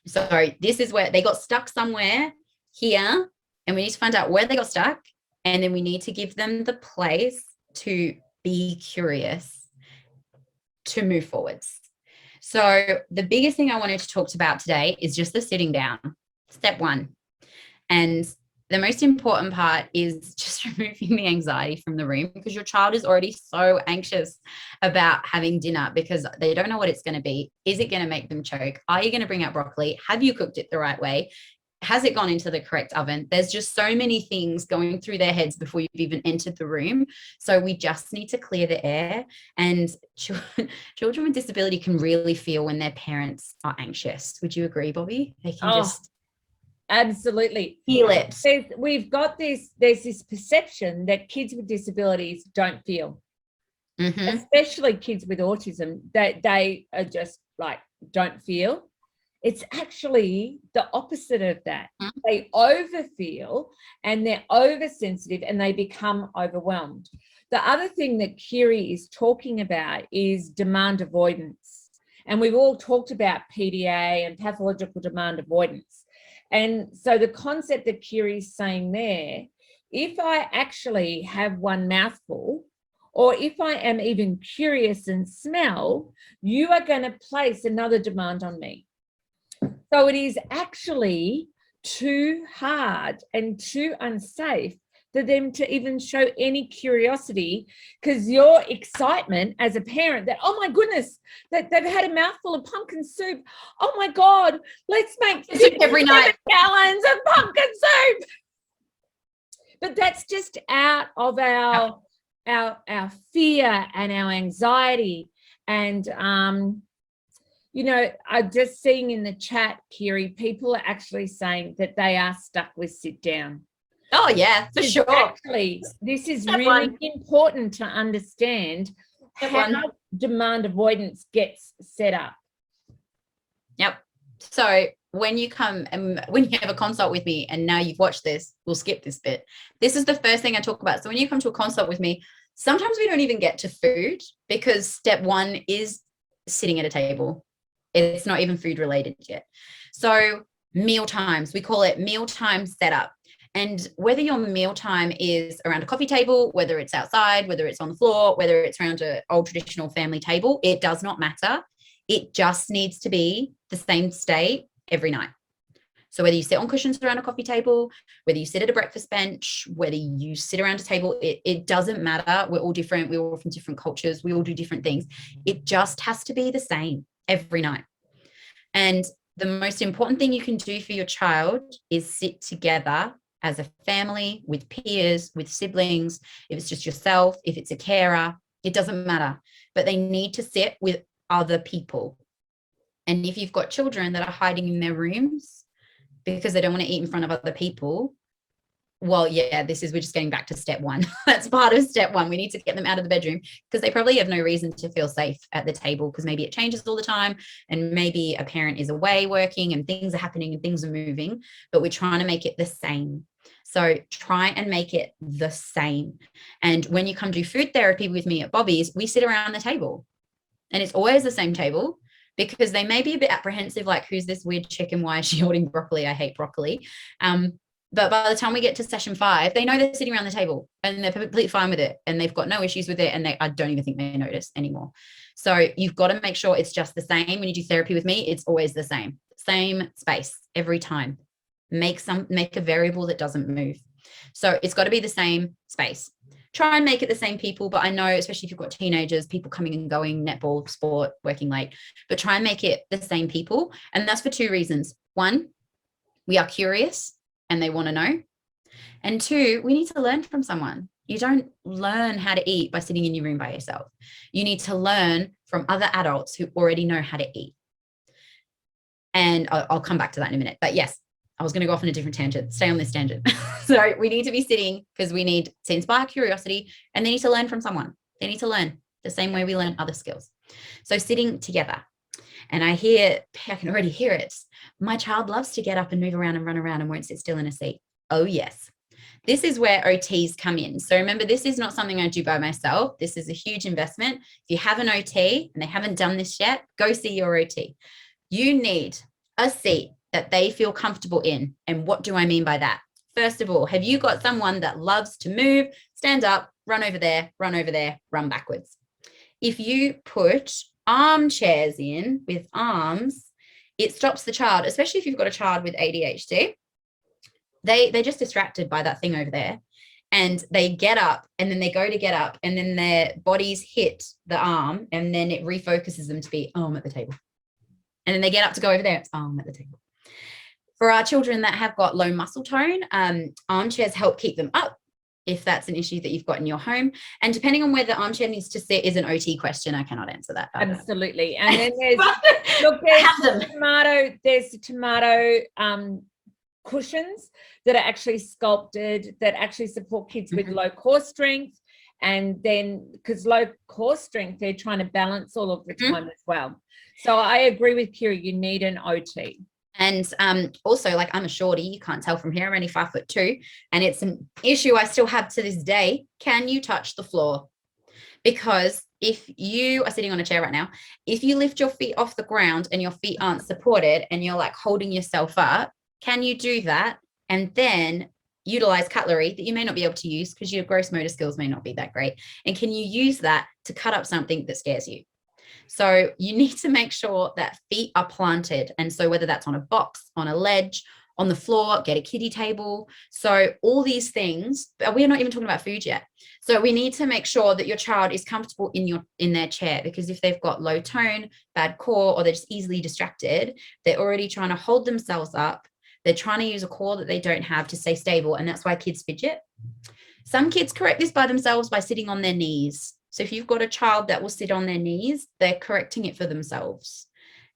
So this is where they got stuck somewhere here, and we need to find out where they got stuck. And then we need to give them the place to be curious, to move forwards. So the biggest thing I wanted to talk about today is just the sitting down, step one. And the most important part is just removing the anxiety from the room, because your child is already so anxious about having dinner because they don't know what it's going to be. Is it going to make them choke? Are you going to bring out broccoli? Have you cooked it the right way? Has it gone into the correct oven? There's just so many things going through their heads before you've even entered the room. So we just need to clear the air. And children with disability can really feel when their parents are anxious. Would you agree, Bobbi? They can just absolutely feel it. There's this perception that kids with disabilities don't feel, especially kids with autism, that they are just like don't feel. It's actually the opposite of that. They overfeel and they're oversensitive and they become overwhelmed. The other thing that Kirri is talking about is demand avoidance. And we've all talked about PDA and pathological demand avoidance. And so the concept that Kirri is saying there, if I actually have one mouthful, or if I am even curious and smell, you are going to place another demand on me. So it is actually too hard and too unsafe for them to even show any curiosity, because your excitement as a parent that, oh my goodness, that they've had a mouthful of pumpkin soup. Oh my God, let's make every night gallons of pumpkin soup. But that's just out of our fear and our anxiety. And you know, I'm just seeing in the chat, Kirri, people are actually saying that they are stuck with sit down. Oh, yeah, for sure. Actually, this is really important to understand how demand avoidance gets set up. Yep. So when you come and when you have a consult with me, and now you've watched this, we'll skip this bit. This is the first thing I talk about. So when you come to a consult with me, sometimes we don't even get to food, because step one is sitting at a table. It's not even food related yet. So meal times, we call it mealtime setup. And whether your mealtime is around a coffee table, whether it's outside, whether it's on the floor, whether it's around an old traditional family table, it does not matter. It just needs to be the same state every night. So whether you sit on cushions around a coffee table, whether you sit at a breakfast bench, whether you sit around a table, it doesn't matter. We're all different. We're all from different cultures. We all do different things. It just has to be the same every night. And the most important thing you can do for your child is sit together as a family, with peers, with siblings. If it's just yourself, if it's a carer, it doesn't matter. But they need to sit with other people. And if you've got children that are hiding in their rooms because they don't want to eat in front of other people, well, yeah, we're just getting back to step one. That's part of step one. We need to get them out of the bedroom, because they probably have no reason to feel safe at the table, because maybe it changes all the time, and maybe a parent is away working and things are happening and things are moving, but we're trying to make it the same. So try and make it the same. And when you come do food therapy with me at Bobbi's, we sit around the table, and it's always the same table, because they may be a bit apprehensive, like, who's this weird chicken? Why is she holding broccoli? I hate broccoli. But by the time we get to session 5, they know they're sitting around the table and they're completely fine with it, and they've got no issues with it, and I don't even think they notice anymore. So you've got to make sure it's just the same. When you do therapy with me, it's always the same space every time. Make a variable that doesn't move. So it's got to be the same space. Try and make it the same people, but I know, especially if you've got teenagers, people coming and going, netball, sport, working late, but try and make it the same people. And that's for two reasons. One, we are curious and they want to know. And two, we need to learn from someone. You don't learn how to eat by sitting in your room by yourself. You need to learn from other adults who already know how to eat. And I'll come back to that in a minute. But yes, I was going to go off on a different tangent. Stay on this tangent. So we need to be sitting because we need to inspire curiosity, and they need to learn from someone. They need to learn the same way we learn other skills. So sitting together. And I can already hear it. My child loves to get up and move around and run around and won't sit still in a seat. Oh, yes. This is where OTs come in. So remember, this is not something I do by myself. This is a huge investment. If you have an OT and they haven't done this yet, go see your OT. You need a seat that they feel comfortable in. And what do I mean by that? First of all, have you got someone that loves to move, stand up, run over there, run backwards? If you put armchairs in with arms, it stops the child, especially if you've got a child with ADHD. They're just distracted by that thing over there, and they get up and then they go to get up and then their bodies hit the arm and then it refocuses them to be, oh, I'm at the table. And then they get up to go over there, it's, oh, I'm at the table. For our children that have got low muscle tone, armchairs help keep them up if that's an issue that you've got in your home. And depending on where the armchair needs to sit is an OT question. I cannot answer that. Absolutely. And then there's tomato cushions that are actually sculpted, that actually support kids with low core strength. And then because low core strength, they're trying to balance all of the time as well. So I agree with Kirri, you need an OT. And also, like, I'm a shorty, you can't tell from here, I'm only 5'2", and it's an issue I still have to this day. Can you touch the floor? Because if you are sitting on a chair right now, if you lift your feet off the ground and your feet aren't supported and you're like holding yourself up, can you do that and then utilize cutlery that you may not be able to use because your gross motor skills may not be that great? And can you use that to cut up something that scares you? So you need to make sure that feet are planted. And so whether that's on a box, on a ledge, on the floor, get a kiddie table. So all these things, we're not even talking about food yet. So we need to make sure that your child is comfortable in their chair, because if they've got low tone, bad core, or they're just easily distracted, they're already trying to hold themselves up. They're trying to use a core that they don't have to stay stable. And that's why kids fidget. Some kids correct this by themselves by sitting on their knees. So if you've got a child that will sit on their knees, they're correcting it for themselves.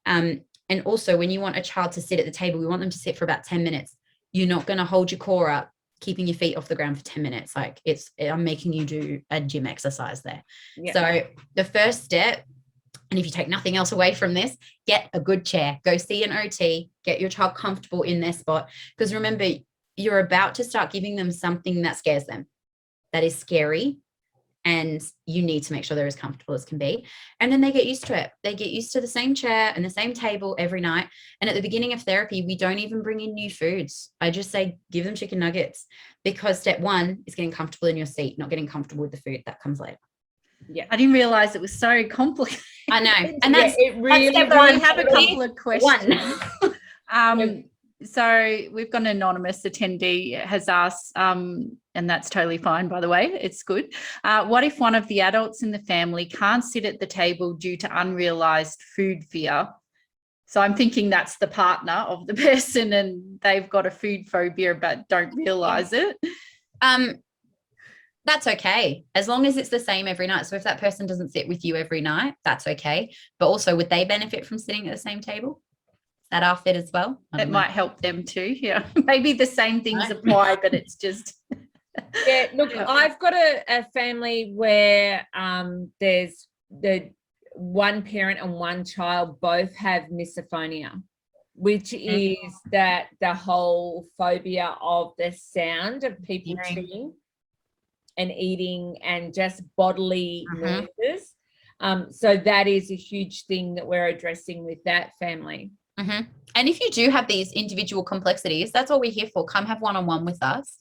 And also when you want a child to sit at the table, we want them to sit for about 10 minutes. You're not going to hold your core up, keeping your feet off the ground for 10 minutes. Like I'm making you do a gym exercise there. Yeah. So the first step, and if you take nothing else away from this, get a good chair, go see an OT, get your child comfortable in their spot. Because remember, you're about to start giving them something that scares them, that is scary. And you need to make sure they're as comfortable as can be. And then they get used to it. They get used to the same chair and the same table every night. And at the beginning of therapy, we don't even bring in new foods. I just say, give them chicken nuggets, because step one is getting comfortable in your seat, not getting comfortable with the food that comes later. Yeah, I didn't realize it was so complicated. I know. And that's, it really, that's step one. We have a couple of questions. So we've got an anonymous attendee has asked, and that's totally fine, by the way, it's good. What if one of the adults in the family can't sit at the table due to unrealized food fear? So I'm thinking that's the partner of the person and they've got a food phobia but don't realize it. That's okay, as long as it's the same every night. So if that person doesn't sit with you every night, that's okay. But also, would they benefit from sitting at the same table? That Afid as well? It might help them too. Yeah, maybe the same things apply, but it's just. Yeah, look, I've got a family where there's the one parent and one child both have misophonia, which is that the whole phobia of the sound of people chewing and eating and just bodily noises. So that is a huge thing that we're addressing with that family. And if you do have these individual complexities, that's what we're here for. Come have one-on-one with us,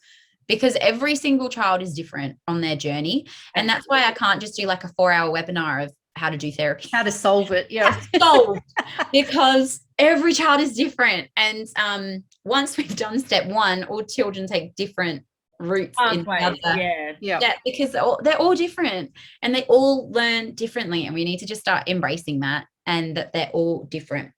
because every single child is different on their journey. And that's why I can't just do like a 4-hour webinar of how to do therapy. How to solve it. Yeah. Solved. Because every child is different. And once we've done step one, all children take different roots in the other. Yeah. Because they're all different and they all learn differently, and we need to just start embracing that, and that they're all different.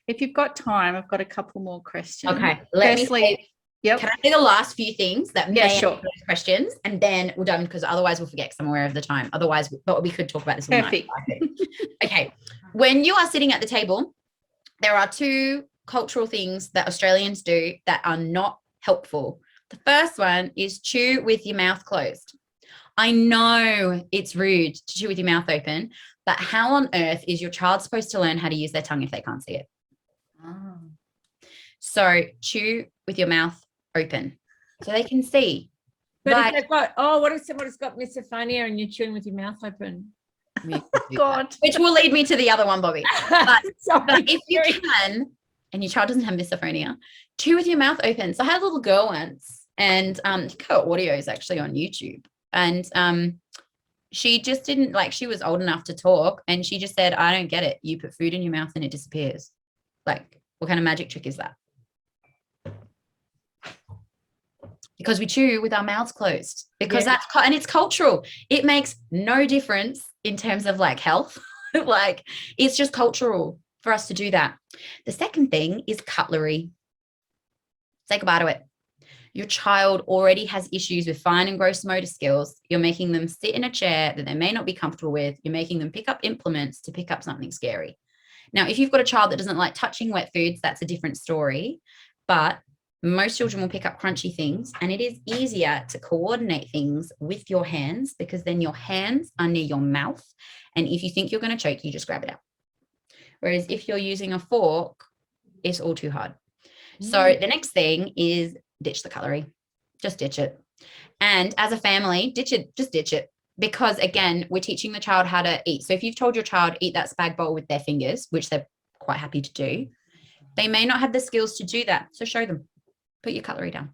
If you've got time, I've got a couple more questions. Okay, can I say the last few things that may answer those questions, and then we're done, because otherwise we'll forget, because I'm aware of the time. Otherwise, but we could talk about this all night. Okay, when you are sitting at the table, there are 2 cultural things that Australians do that are not helpful. The first one is chew with your mouth closed. I know it's rude to chew with your mouth open, but how on earth is your child supposed to learn how to use their tongue if they can't see it? Oh. So chew with your mouth open so they can see. But if they've got, what if somebody's got misophonia and you're chewing with your mouth open? God. Which will lead me to the other one, Bobbi. But if you can, and your child doesn't have misophonia, chew with your mouth open. So I had a little girl once, and her audio is actually on YouTube, and she just didn't, like, she was old enough to talk, and she just said, I don't get it. You put food in your mouth and it disappears. Like, what kind of magic trick is that? Because we chew with our mouths closed, because and it's cultural. It makes no difference in terms of like health. Like, it's just cultural for us to do that. The second thing is cutlery. Say goodbye to it. Your child already has issues with fine and gross motor skills. You're making them sit in a chair that they may not be comfortable with. You're making them pick up implements to pick up something scary. Now, if you've got a child that doesn't like touching wet foods, that's a different story. But most children will pick up crunchy things, and it is easier to coordinate things with your hands, because then your hands are near your mouth. And if you think you're going to choke, you just grab it out. Whereas if you're using a fork, it's all too hard. So the next thing is ditch the cutlery. Just ditch it. And as a family, just ditch it. Because again, we're teaching the child how to eat. So if you've told your child eat that spag bowl with their fingers, which they're quite happy to do, they may not have the skills to do that. So show them. Put your cutlery down.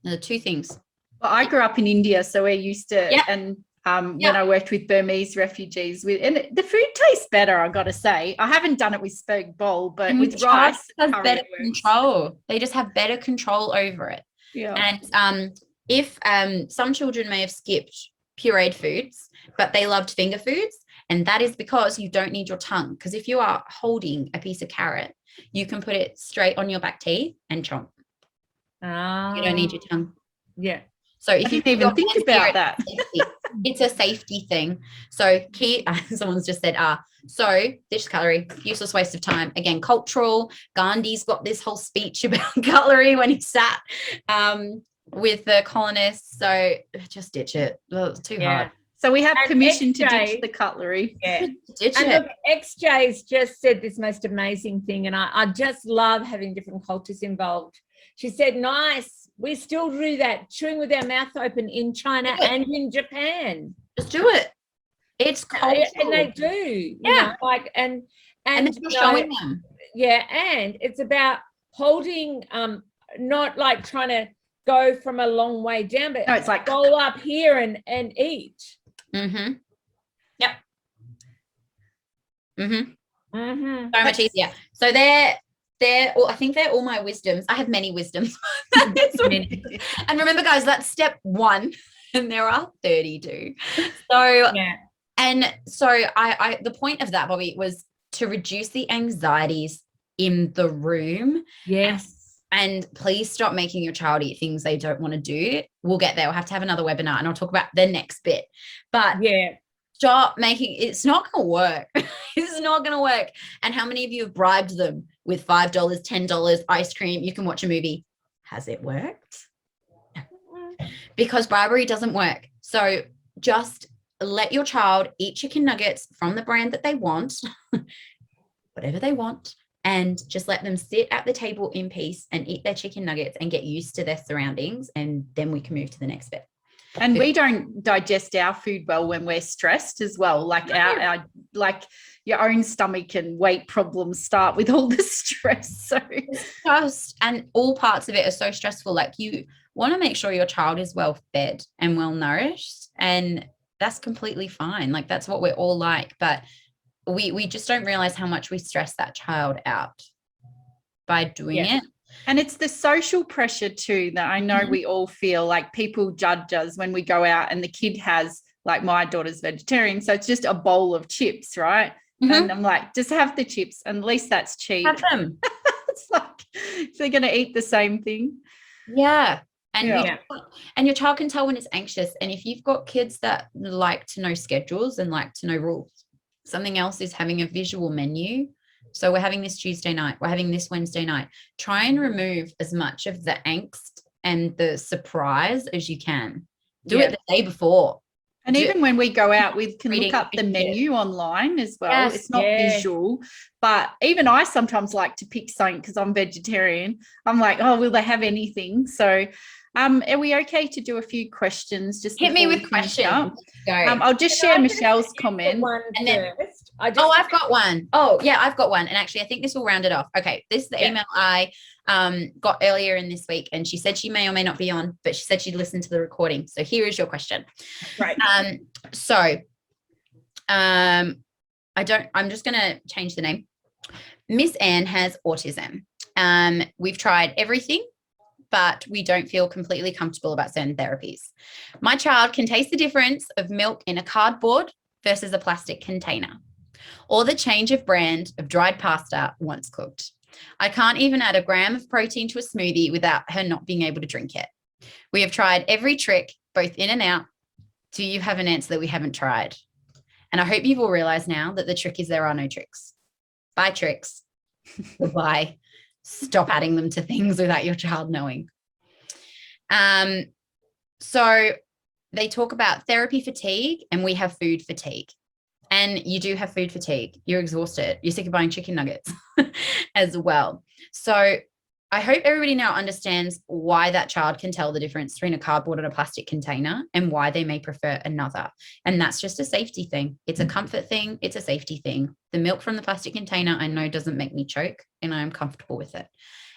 There are 2 things. Well, I grew up in India, so we're used to, and when I worked with Burmese refugees, and the food tastes better, I got to say. I haven't done it with spag bowl, but with rice, has better control. They just have better control over it. Yeah. And if some children may have skipped pureed foods, but they loved finger foods, and that is because you don't need your tongue. Because if you are holding a piece of carrot, you can put it straight on your back teeth and chomp. You don't need your tongue. Yeah. So if you even think about that, it's a safety thing. So someone's just said, so ditch cutlery, useless waste of time. Again, cultural. Gandhi's got this whole speech about cutlery when he sat with the colonists. So just ditch it. It's too hard. So we have permission to ditch the cutlery. Yeah. Ditch and it. look, XJ's just said this most amazing thing, and I just love having different cultures involved. She said, nice, we still do that, chewing with our mouth open in China and in Japan. Just do it. It's cultural. And they do. You know, like, and you're showing them. Yeah, and it's about holding, not like trying to go from a long way down, but it's like roll up here and eat. Mm-hmm. Yep. Mm-hmm. Mm-hmm. So much easier. So I think they're all my wisdoms. I have many wisdoms. And remember, guys, that's step 1, and there are 32. So and so I the point of that, Bobbi, was to reduce the anxieties in the room. Yes. And please stop making your child eat things they don't want to do. We'll get there. We'll have to have another webinar, and I'll talk about the next bit. But stop making, it's not going to work. It's not going to work. And how many of you have bribed them with $5, $10 ice cream? You can watch a movie. Has it worked? No. Because bribery doesn't work. So just let your child eat chicken nuggets from the brand that they want, whatever they want, and just let them sit at the table in peace and eat their chicken nuggets and get used to their surroundings. And then we can move to the next bit. And we don't digest our food well when we're stressed as well. Like our like your own stomach and weight problems start with all the stress. So and all parts of it are so stressful. Like, you want to make sure your child is well fed and well nourished, and that's completely fine. Like, that's what we're all like, but we just don't realize how much we stress that child out by doing it. And it's the social pressure too that I know we all feel, like people judge us when we go out and the kid has, like my daughter's vegetarian, so it's just a bowl of chips, right? And I'm like, just have the chips, and at least that's cheap. Have them. It's like, if they're going to eat the same thing. Yeah. And and your child can tell when it's anxious. And if you've got kids that like to know schedules and like to know rules, something else is having a visual menu. So we're having this Tuesday night, we're having this Wednesday night. Try and remove as much of the angst and the surprise as you can. Do it the day before. And even when we go out, we can look up the menu online as well. Yes, it's not visual, but even I sometimes like to pick something because I'm vegetarian. I'm like, oh, will they have anything? So are we okay to do a few questions? Just hit me with questions. I'll just share Michelle's comment. And then, I've got one. Oh, yeah, I've got one. And actually, I think this will round it off. Okay, this is the email I got earlier in this week, and she said she may or may not be on, but she said she'd listen to the recording. So here is your question. Right. I'm just going to change the name. Miss Anne has autism. We've tried everything, but we don't feel completely comfortable about certain therapies. My child can taste the difference of milk in a cardboard versus a plastic container, or the change of brand of dried pasta once cooked. I can't even add a gram of protein to a smoothie without her not being able to drink it. We have tried every trick, both in and out. Do you have an answer that we haven't tried? And I hope you've all realized now that the trick is there are no tricks. Buy tricks. Goodbye. Stop adding them to things without your child knowing. So they talk about therapy fatigue, and we have food fatigue. And you do have food fatigue. You're exhausted. You're sick of buying chicken nuggets as well. So I hope everybody now understands why that child can tell the difference between a cardboard and a plastic container, and why they may prefer another. And that's just a safety thing. It's a comfort thing. It's a safety thing. The milk from the plastic container, I know, doesn't make me choke, and I'm comfortable with it.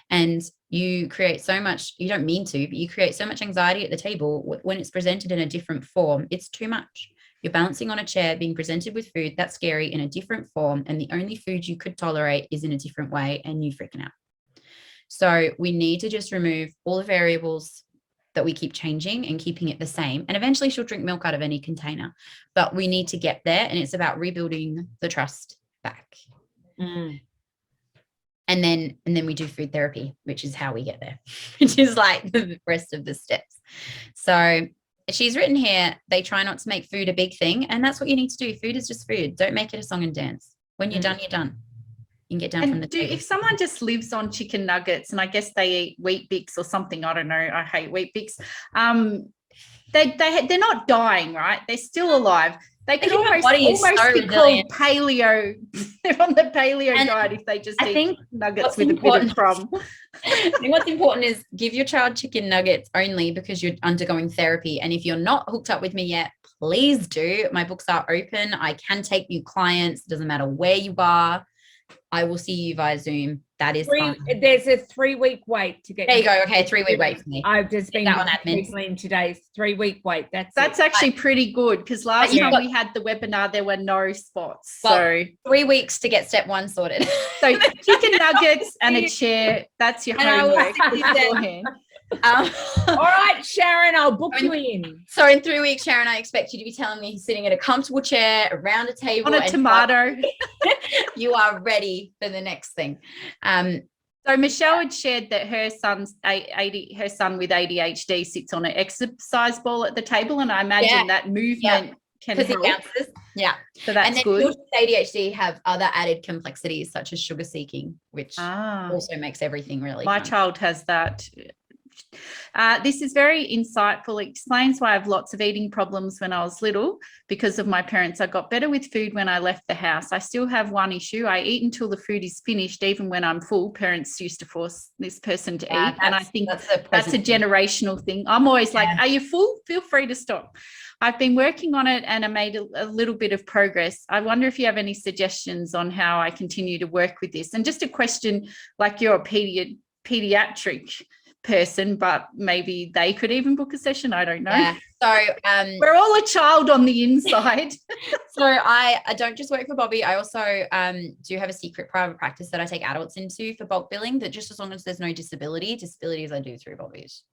And you create so much, you don't mean to, but you create so much anxiety at the table when it's presented in a different form. It's too much. You're balancing on a chair, being presented with food that's scary in a different form, and the only food you could tolerate is in a different way, and you freaking out. So we need to just remove all the variables that we keep changing and keeping it the same. And eventually she'll drink milk out of any container, but we need to get there, and it's about rebuilding the trust back. And then we do food therapy, which is how we get there, which is like the rest of the steps. So she's written here, they try not to make food a big thing. And that's what you need to do. Food is just food. Don't make it a song and dance. When you're done, you're done. You can get down from the table. If someone just lives on chicken nuggets, and I guess they eat Wheat Bix or something, I don't know, I hate Wheat Bix. They're not dying, right? They're still alive. They could almost be called paleo. They're on the paleo diet if they just eat nuggets with a bit of crumb. I think what's important is give your child chicken nuggets only because you're undergoing therapy. And if you're not hooked up with me yet, please do. My books are open. I can take new clients. It doesn't matter where you are. I will see you via Zoom. That is fine. There's a 3-week wait to get. There you go. Okay, 3-week wait for me. I've just been on admin today. 3-week wait. That's actually pretty good, because last time we had the webinar, there were no spots. So 3 weeks to get step 1 sorted. So chicken nuggets and a chair. That's your homework beforehand. All right, Sharon, I'll book you in. So in 3 weeks, Sharon, I expect you to be telling me sitting in a comfortable chair around a table on a tomato. You are ready for the next thing. So Michelle had shared that her son with ADHD sits on an exercise ball at the table, and I imagine that movement can help. Yeah. So that's good. Children with ADHD have other added complexities such as sugar seeking, which also makes everything really My fun. child has that. This is very insightful. It explains why I have lots of eating problems when I was little because of my parents. I got better with food when I left the house. I still have one issue. I eat until the food is finished, even when I'm full. Parents used to force this person to eat. And I think that's a generational thing. I'm always like, are you full? Feel free to stop. I've been working on it and I made a little bit of progress. I wonder if you have any suggestions on how I continue to work with this. And just a question, like you're a pediatric person, but maybe they could even book a session. I don't know. Yeah. So we're all a child on the inside. So I don't just work for Bobbi. I also do have a secret private practice that I take adults into for bulk billing, that just as long as there's no disabilities I do through Bobbi's.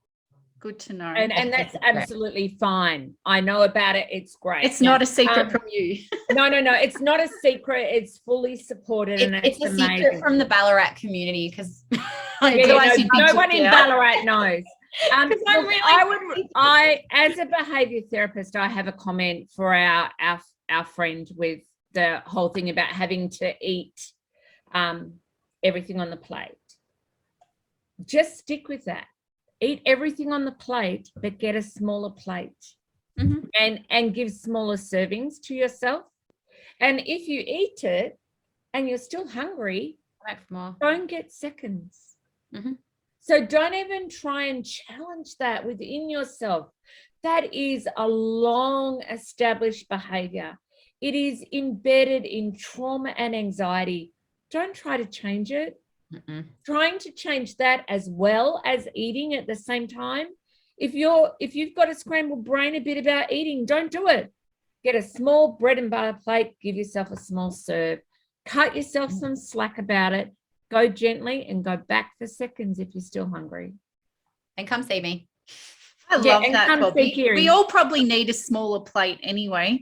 Good to know. And that's absolutely fine. I know about it. It's great. It's not a secret from you. No. It's not a secret. It's fully supported. It's a secret from the Ballarat community, because no one in Ballarat knows. I'm as a behaviour therapist, I have a comment for our friend with the whole thing about having to eat everything on the plate. Just stick with that. Eat everything on the plate, but get a smaller plate, and give smaller servings to yourself. And if you eat it and you're still hungry, don't get seconds. So don't even try and challenge that within yourself. That is a long established behavior. It is embedded in trauma and anxiety. Don't try to change it. Trying to change that as well as eating at the same time. If you've got a scrambled brain a bit about eating, don't do it. Get a small bread and butter plate, give yourself a small serve, cut yourself some slack about it, go gently and go back for seconds if you're still hungry. And come see me. I love that, Bobbi. We all probably need a smaller plate anyway.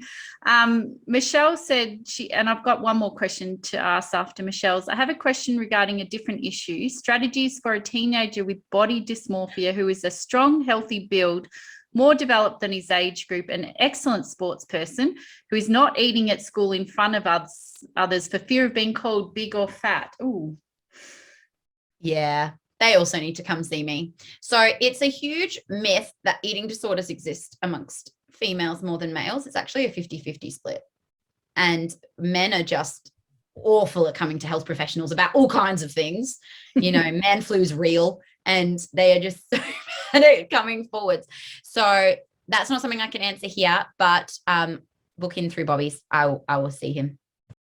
Michelle said and I've got one more question to ask after Michelle's. I have a question regarding a different issue: strategies for a teenager with body dysmorphia who is a strong, healthy build, more developed than his age group, an excellent sports person who is not eating at school in front of others for fear of being called big or fat. Ooh. Yeah. They also need to come see me. So it's a huge myth that eating disorders exist amongst females more than males. It's actually a 50-50 split. And men are just awful at coming to health professionals about all kinds of things. Man flu's real, and they are just so bad at coming forwards. So that's not something I can answer here, but book in through Bobbi's. I will see him.